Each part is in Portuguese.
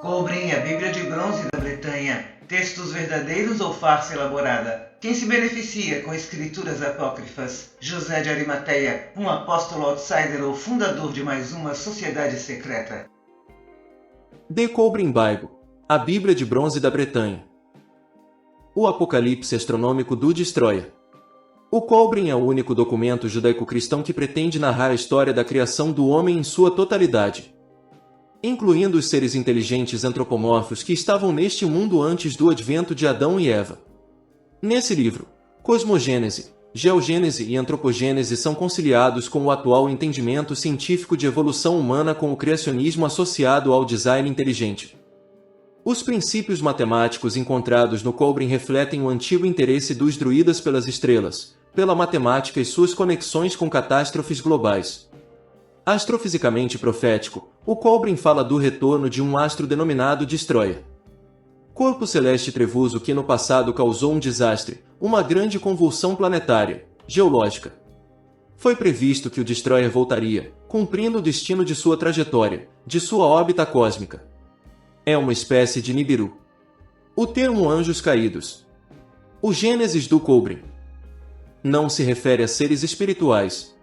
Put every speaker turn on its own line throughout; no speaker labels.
Cobrem a Bíblia de bronze da Bretanha, textos verdadeiros ou farsa elaborada? Quem se beneficia com escrituras apócrifas? José de Arimateia, um apóstolo outsider ou fundador de mais uma sociedade secreta?
The Cobrem Bible, a Bíblia de bronze da Bretanha. O Apocalipse astronômico do Destroyer. O Cobrem é o único documento judaico-cristão que pretende narrar a história da criação do homem em sua totalidade, incluindo os seres inteligentes antropomorfos que estavam neste mundo antes do advento de Adão e Eva. Nesse livro, cosmogênese, geogênese e antropogênese são conciliados com o atual entendimento científico de evolução humana com o criacionismo associado ao design inteligente. Os princípios matemáticos encontrados no Cobrem refletem o antigo interesse dos druidas pelas estrelas, pela matemática e suas conexões com catástrofes globais. Astrofisicamente profético, o Cobrem fala do retorno de um astro denominado Destroyer, corpo celeste trevoso que no passado causou um desastre, uma grande convulsão planetária, geológica. Foi previsto que o Destroyer voltaria, cumprindo o destino de sua trajetória, de sua órbita cósmica. É uma espécie de Nibiru. O termo anjos caídos. O Gênesis do Cobrem não se refere a seres espirituais.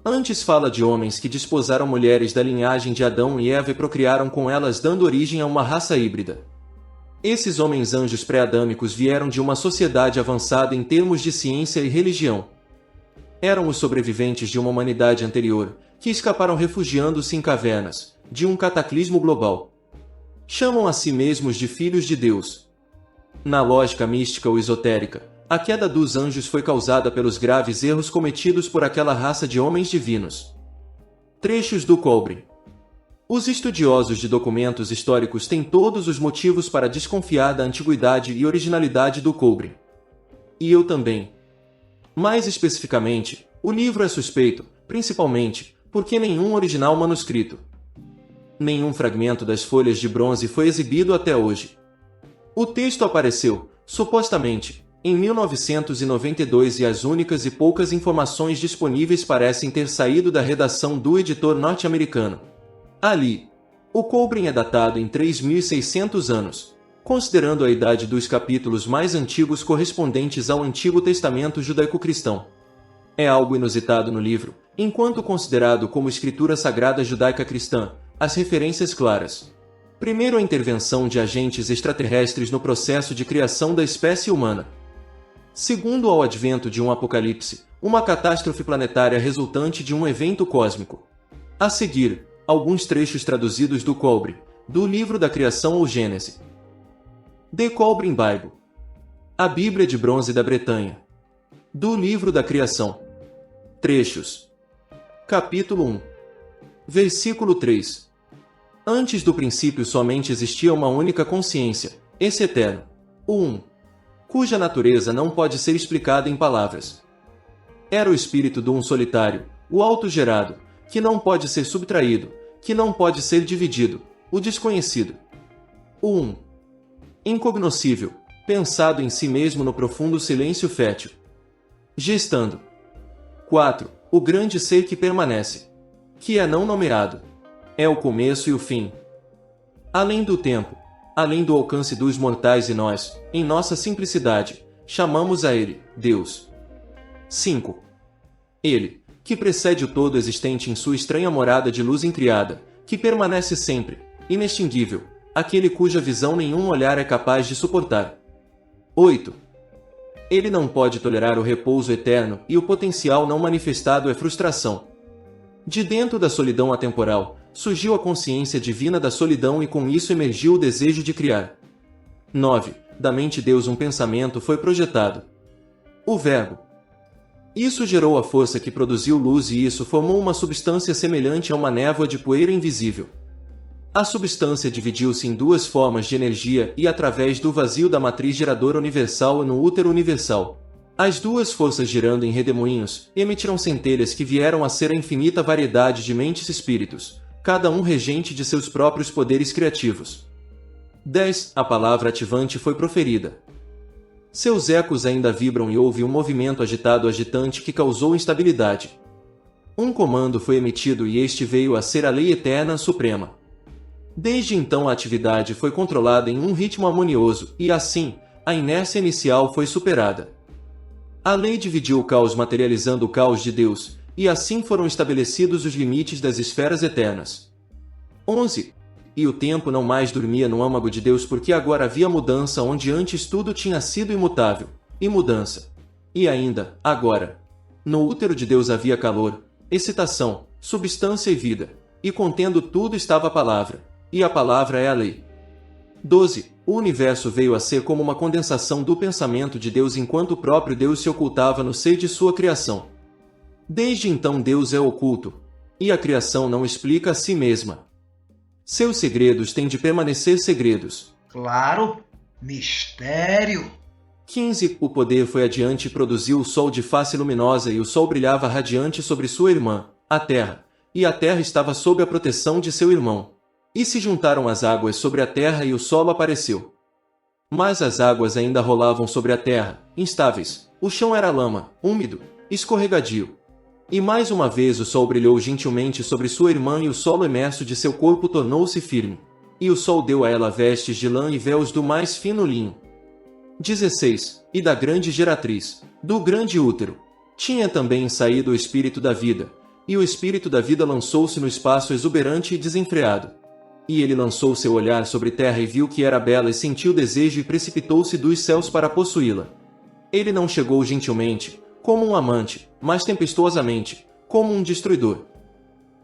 Antes fala de homens que desposaram mulheres da linhagem de Adão e Eva e procriaram com elas, dando origem a uma raça híbrida. Esses homens-anjos pré-adâmicos vieram de uma sociedade avançada em termos de ciência e religião. Eram os sobreviventes de uma humanidade anterior, que escaparam refugiando-se em cavernas, de um cataclismo global. Chamam a si mesmos de filhos de Deus. Na lógica mística ou esotérica, a queda dos anjos foi causada pelos graves erros cometidos por aquela raça de homens divinos. Trechos do Cobrem. Os estudiosos de documentos históricos têm todos os motivos para desconfiar da antiguidade e originalidade do Cobrem. E eu também. Mais especificamente, o livro é suspeito, principalmente, porque nenhum original manuscrito, nenhum fragmento das folhas de bronze foi exibido até hoje. O texto apareceu, supostamente, em 1992 e as únicas e poucas informações disponíveis parecem ter saído da redação do editor norte-americano. Ali, o Cobrem é datado em 3.600 anos, considerando a idade dos capítulos mais antigos correspondentes ao Antigo Testamento judaico-cristão. É algo inusitado no livro, enquanto considerado como escritura sagrada judaica cristã, as referências claras. Primeiro, a intervenção de agentes extraterrestres no processo de criação da espécie humana. Segundo, ao advento de um apocalipse, uma catástrofe planetária resultante de um evento cósmico. A seguir, alguns trechos traduzidos do Cobrem, do livro da criação ou Gênese. The Cobrem Bible, a Bíblia de bronze da Bretanha. Do livro da criação. Trechos. Capítulo 1. Versículo 3. Antes do princípio somente existia uma única consciência, esse eterno, o Um, cuja natureza não pode ser explicada em palavras. Era o espírito do Um solitário, o autogerado, que não pode ser subtraído, que não pode ser dividido, o desconhecido. O Um, incognoscível, pensado em si mesmo no profundo silêncio fértil. Gestando. 4. O grande ser que permanece, que é não nomeado. É o começo e o fim. Além do tempo, além do alcance dos mortais e nós, em nossa simplicidade, chamamos a Ele, Deus. 5. Ele, que precede o todo existente em sua estranha morada de luz intriada, que permanece sempre, inextinguível, aquele cuja visão nenhum olhar é capaz de suportar. 8. Ele não pode tolerar o repouso eterno e o potencial não manifestado é frustração. De dentro da solidão atemporal, surgiu a consciência divina da solidão e com isso emergiu o desejo de criar. 9. Da mente Deus um pensamento foi projetado. O Verbo. Isso gerou a força que produziu luz e isso formou uma substância semelhante a uma névoa de poeira invisível. A substância dividiu-se em duas formas de energia e através do vazio da matriz geradora universal e no útero universal. As duas forças girando em redemoinhos emitiram centelhas que vieram a ser a infinita variedade de mentes e espíritos, cada um regente de seus próprios poderes criativos. 10. A palavra ativante foi proferida. Seus ecos ainda vibram e houve um movimento agitante que causou instabilidade. Um comando foi emitido e este veio a ser a lei eterna suprema. Desde então a atividade foi controlada em um ritmo harmonioso e, assim, a inércia inicial foi superada. A lei dividiu o caos materializando o caos de Deus, e assim foram estabelecidos os limites das esferas eternas. 11. E o tempo não mais dormia no âmago de Deus porque agora havia mudança onde antes tudo tinha sido imutável, e mudança. E ainda, agora, no útero de Deus havia calor, excitação, substância e vida, e contendo tudo estava a palavra, e a palavra é a lei. 12. O universo veio a ser como uma condensação do pensamento de Deus enquanto o próprio Deus se ocultava no seio de sua criação. Desde então Deus é oculto, e a criação não explica a si mesma. Seus segredos têm de permanecer segredos.
Claro, mistério.
15. O poder foi adiante e produziu o sol de face luminosa e o sol brilhava radiante sobre sua irmã, a terra, e a terra estava sob a proteção de seu irmão. E se juntaram as águas sobre a terra e o solo apareceu. Mas as águas ainda rolavam sobre a terra, instáveis, o chão era lama, úmido, escorregadio. E mais uma vez o sol brilhou gentilmente sobre sua irmã e o solo imerso de seu corpo tornou-se firme. E o sol deu a ela vestes de lã e véus do mais fino linho. 16. E da grande geratriz, do grande útero, tinha também saído o espírito da vida, e o espírito da vida lançou-se no espaço exuberante e desenfreado. E ele lançou seu olhar sobre terra e viu que era bela e sentiu desejo e precipitou-se dos céus para possuí-la. Ele não chegou gentilmente, como um amante, mas tempestuosamente, como um destruidor.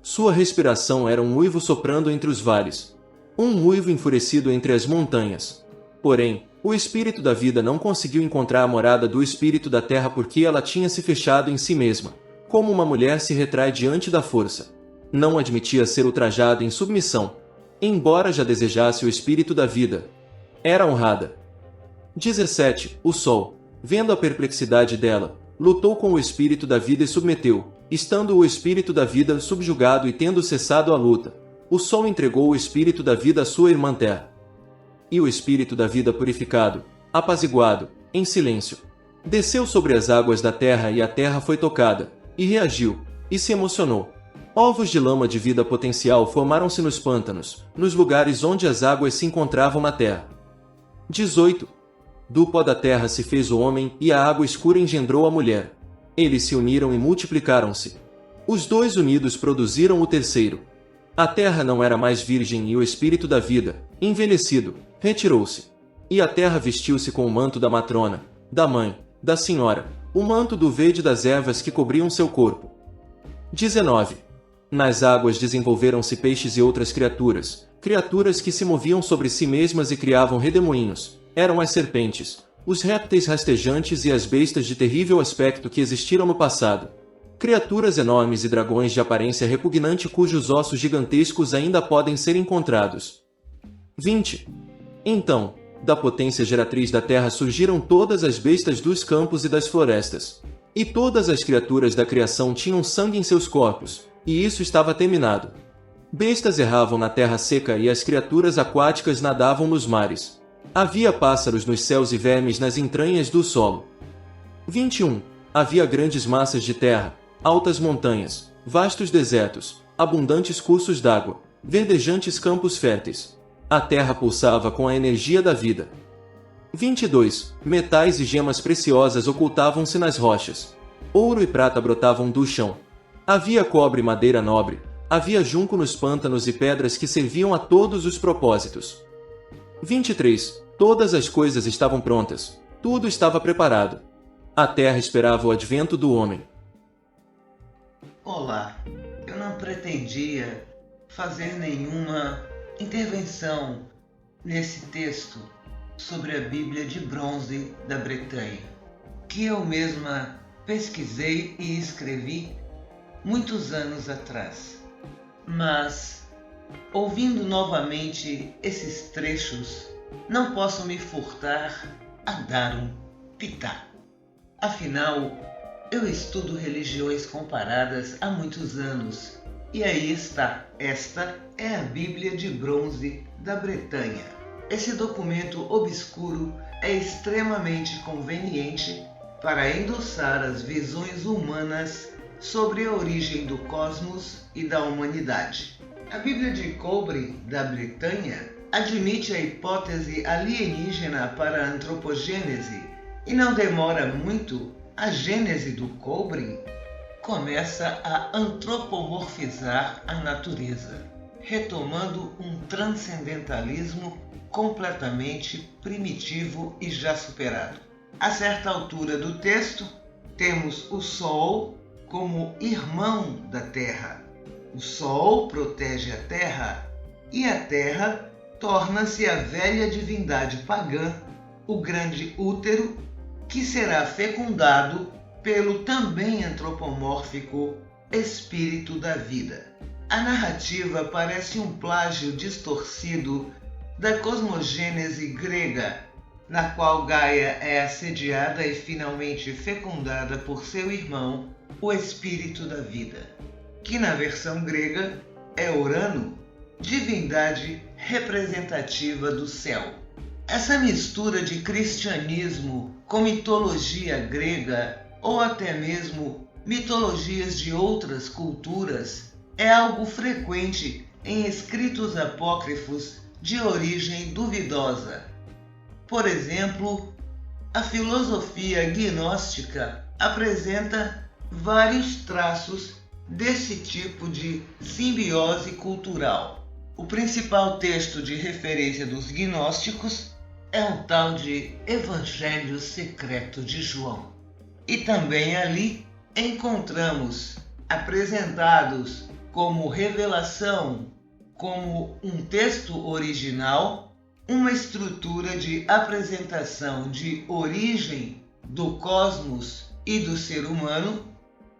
Sua respiração era um uivo soprando entre os vales, um uivo enfurecido entre as montanhas. Porém, o espírito da vida não conseguiu encontrar a morada do espírito da terra porque ela tinha se fechado em si mesma, como uma mulher se retrai diante da força. Não admitia ser ultrajada em submissão, embora já desejasse o espírito da vida. Era honrada. 17. O sol, vendo a perplexidade dela, lutou com o espírito da vida e submeteu, estando o espírito da vida subjugado e tendo cessado a luta. O sol entregou o espírito da vida à sua irmã terra. E o espírito da vida purificado, apaziguado, em silêncio, desceu sobre as águas da terra e a terra foi tocada, e reagiu, e se emocionou. Ovos de lama de vida potencial formaram-se nos pântanos, nos lugares onde as águas se encontravam na terra. 18. Do pó da terra se fez o homem e a água escura engendrou a mulher. Eles se uniram e multiplicaram-se. Os dois unidos produziram o terceiro. A terra não era mais virgem e o espírito da vida, envelhecido, retirou-se. E a terra vestiu-se com o manto da matrona, da mãe, da senhora, o manto do verde das ervas que cobriam seu corpo. 19. Nas águas desenvolveram-se peixes e outras criaturas, criaturas que se moviam sobre si mesmas e criavam redemoinhos. Eram as serpentes, os répteis rastejantes e as bestas de terrível aspecto que existiram no passado. Criaturas enormes e dragões de aparência repugnante cujos ossos gigantescos ainda podem ser encontrados. 20. Então, da potência geratriz da terra surgiram todas as bestas dos campos e das florestas. E todas as criaturas da criação tinham sangue em seus corpos, e isso estava terminado. Bestas erravam na terra seca e as criaturas aquáticas nadavam nos mares. Havia pássaros nos céus e vermes nas entranhas do solo. 21. Havia grandes massas de terra, altas montanhas, vastos desertos, abundantes cursos d'água, verdejantes campos férteis. A terra pulsava com a energia da vida. 22. Metais e gemas preciosas ocultavam-se nas rochas. Ouro e prata brotavam do chão. Havia cobre e madeira nobre, havia junco nos pântanos e pedras que serviam a todos os propósitos. 23. Todas as coisas estavam prontas, tudo estava preparado. A terra esperava o advento do homem.
Olá, eu não pretendia fazer nenhuma intervenção nesse texto sobre a Bíblia de bronze da Bretanha, que eu mesma pesquisei e escrevi muitos anos atrás. Mas, ouvindo novamente esses trechos, não posso me furtar a dar um pitaco. Afinal, eu estudo religiões comparadas há muitos anos, e aí está, esta é a Bíblia de bronze da Bretanha. Esse documento obscuro é extremamente conveniente para endossar as visões humanas sobre a origem do cosmos e da humanidade. A Bíblia de Cobre, da Bretanha, admite a hipótese alienígena para a antropogênese e não demora muito, a gênese do cobre começa a antropomorfizar a natureza, retomando um transcendentalismo completamente primitivo e já superado. A certa altura do texto, temos o Sol como irmão da Terra. O Sol protege a Terra e a Terra torna-se a velha divindade pagã, o grande útero, que será fecundado pelo também antropomórfico espírito da vida. A narrativa parece um plágio distorcido da cosmogênese grega, na qual Gaia é assediada e finalmente fecundada por seu irmão, o espírito da vida, que na versão grega é Urano, divindade representativa do céu. Essa mistura de cristianismo com mitologia grega ou até mesmo mitologias de outras culturas é algo frequente em escritos apócrifos de origem duvidosa. Por exemplo, a filosofia gnóstica apresenta vários traços desse tipo de simbiose cultural. O principal texto de referência dos gnósticos é o tal de Evangelho Secreto de João. E também ali encontramos apresentados como revelação, como um texto original, uma estrutura de apresentação de origem do cosmos e do ser humano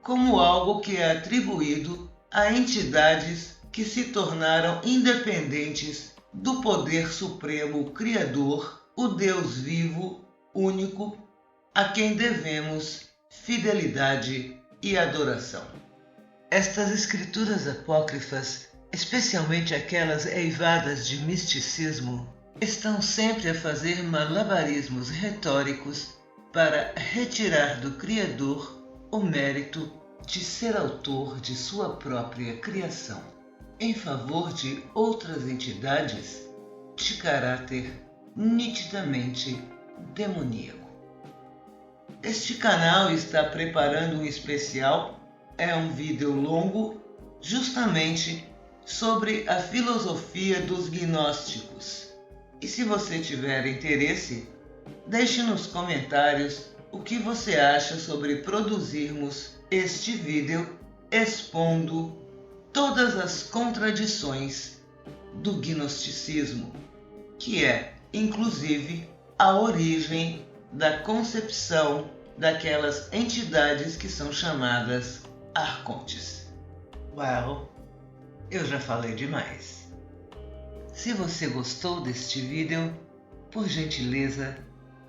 como algo que é atribuído a entidades que se tornaram independentes do poder supremo criador, o Deus vivo, único, a quem devemos fidelidade e adoração. Estas escrituras apócrifas, especialmente aquelas eivadas de misticismo, estão sempre a fazer malabarismos retóricos para retirar do Criador o mérito de ser autor de sua própria criação, em favor de outras entidades de caráter nitidamente demoníaco. Este canal está preparando um especial, é um vídeo longo, justamente sobre a filosofia dos gnósticos. E se você tiver interesse, deixe nos comentários o que você acha sobre produzirmos este vídeo expondo todas as contradições do gnosticismo, que é, inclusive, a origem da concepção daquelas entidades que são chamadas arcontes. Well, eu já falei demais. Se você gostou deste vídeo, por gentileza,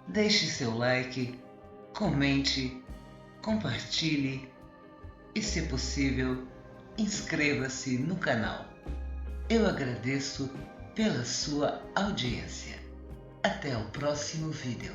deixe seu like, comente, compartilhe e, se possível, inscreva-se no canal. Eu agradeço pela sua audiência. Até o próximo vídeo.